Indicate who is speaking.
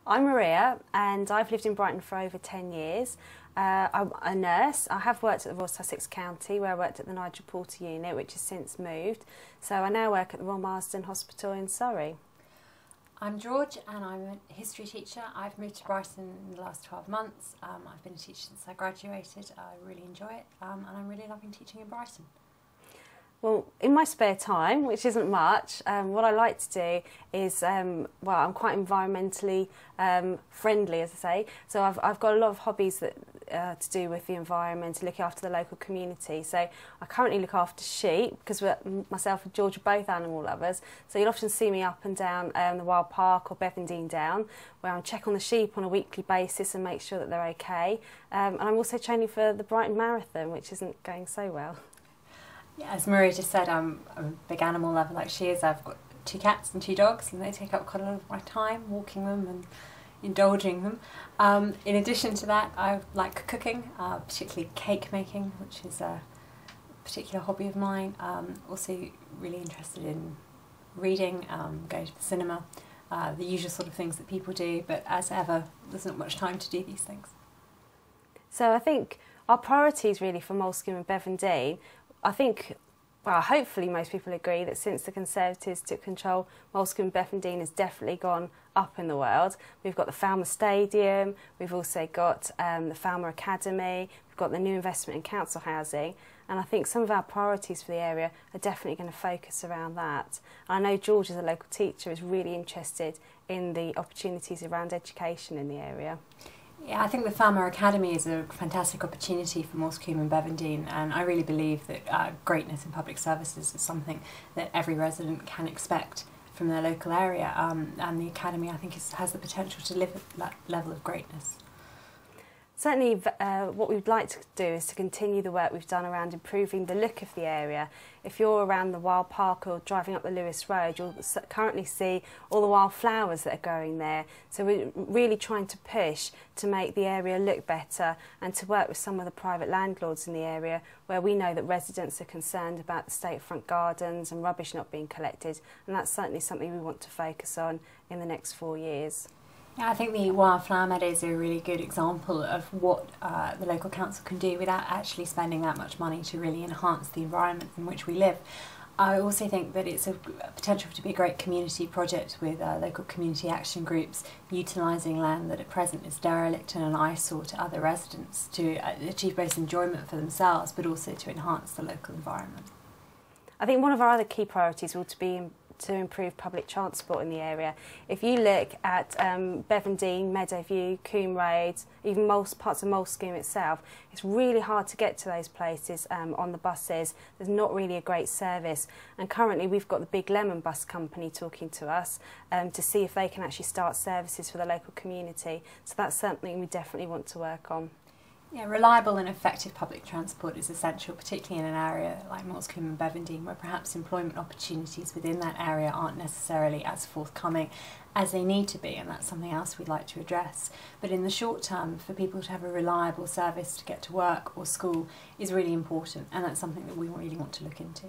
Speaker 1: I'm Maria and I've lived in Brighton for over 10 years. I'm a nurse. I have worked at the Royal Sussex County where I worked at the Nigel Porter unit, which has since moved. So I now work at the Royal Marsden Hospital in Surrey.
Speaker 2: I'm George and I'm a history teacher. I've moved to Brighton in the last 12 months. I've been a teacher since I graduated. I really enjoy it and I'm really loving teaching in Brighton.
Speaker 1: Well, in my spare time, which isn't much, what I like to do is, well, I'm quite environmentally friendly, as I say. So I've got a lot of hobbies that to do with the environment, to look after the local community. So I currently look after sheep because myself and George are both animal lovers. So you'll often see me up and down the Wild Park or Bevendean down, where I check on the sheep on a weekly basis and make sure that they're okay. And I'm also training for the Brighton Marathon, which isn't going so well.
Speaker 2: Yeah, as Maria just said, I'm a big animal lover like she is. I've got 2 cats and 2 dogs and they take up quite a lot of my time, walking them and indulging them. In addition to that, I like cooking, particularly cake making, which is a particular hobby of mine. Also really interested in reading, going to the cinema, the usual sort of things that people do, but as ever, there's not much time to do these things.
Speaker 1: So I think our priorities really for Moulsecoomb and Bevendean, I think, well, hopefully most people agree that since the Conservatives took control, Moulsecoomb and Bevendean has definitely gone up in the world. We've got the Falmer Stadium, we've also got the Falmer Academy, we've got the new investment in council housing, and I think some of our priorities for the area are definitely going to focus around that. And I know George, as a local teacher, is really interested in the opportunities around education in the area.
Speaker 2: Yeah, I think the Falmer Academy is a fantastic opportunity for Moulsecoomb and Bevendean, and I really believe that greatness in public services is something that every resident can expect from their local area, and the Academy, I think, has the potential to live at that level of greatness.
Speaker 1: Certainly what we'd like to do is to continue the work we've done around improving the look of the area. If you're around the Wild Park or driving up the Lewis Road, you'll currently see all the wild flowers that are growing there. So we're really trying to push to make the area look better and to work with some of the private landlords in the area where we know that residents are concerned about the state of front gardens and rubbish not being collected, and that's certainly something we want to focus on in the next 4 years.
Speaker 2: Yeah, I think the wildflower meadows are a really good example of what the local council can do without actually spending that much money to really enhance the environment in which we live. I also think that it's a potential to be a great community project with local community action groups utilising land that at present is derelict and an eyesore to other residents to achieve both enjoyment for themselves but also to enhance the local environment.
Speaker 1: I think one of our other key priorities will be to improve public transport in the area. If you look at Bevendean, Meadowview, Coombe Road, even parts of Moulsecoomb itself, it's really hard to get to those places on the buses. There's not really a great service, and currently we've got the Big Lemon bus company talking to us to see if they can actually start services for the local community. So that's something we definitely want to work on.
Speaker 2: Yeah, reliable and effective public transport is essential, particularly in an area like Moulsecoomb and Bevendean, where perhaps employment opportunities within that area aren't necessarily as forthcoming as they need to be, and that's something else we'd like to address. But in the short term, for people to have a reliable service to get to work or school is really important, and that's something that we really want to look into.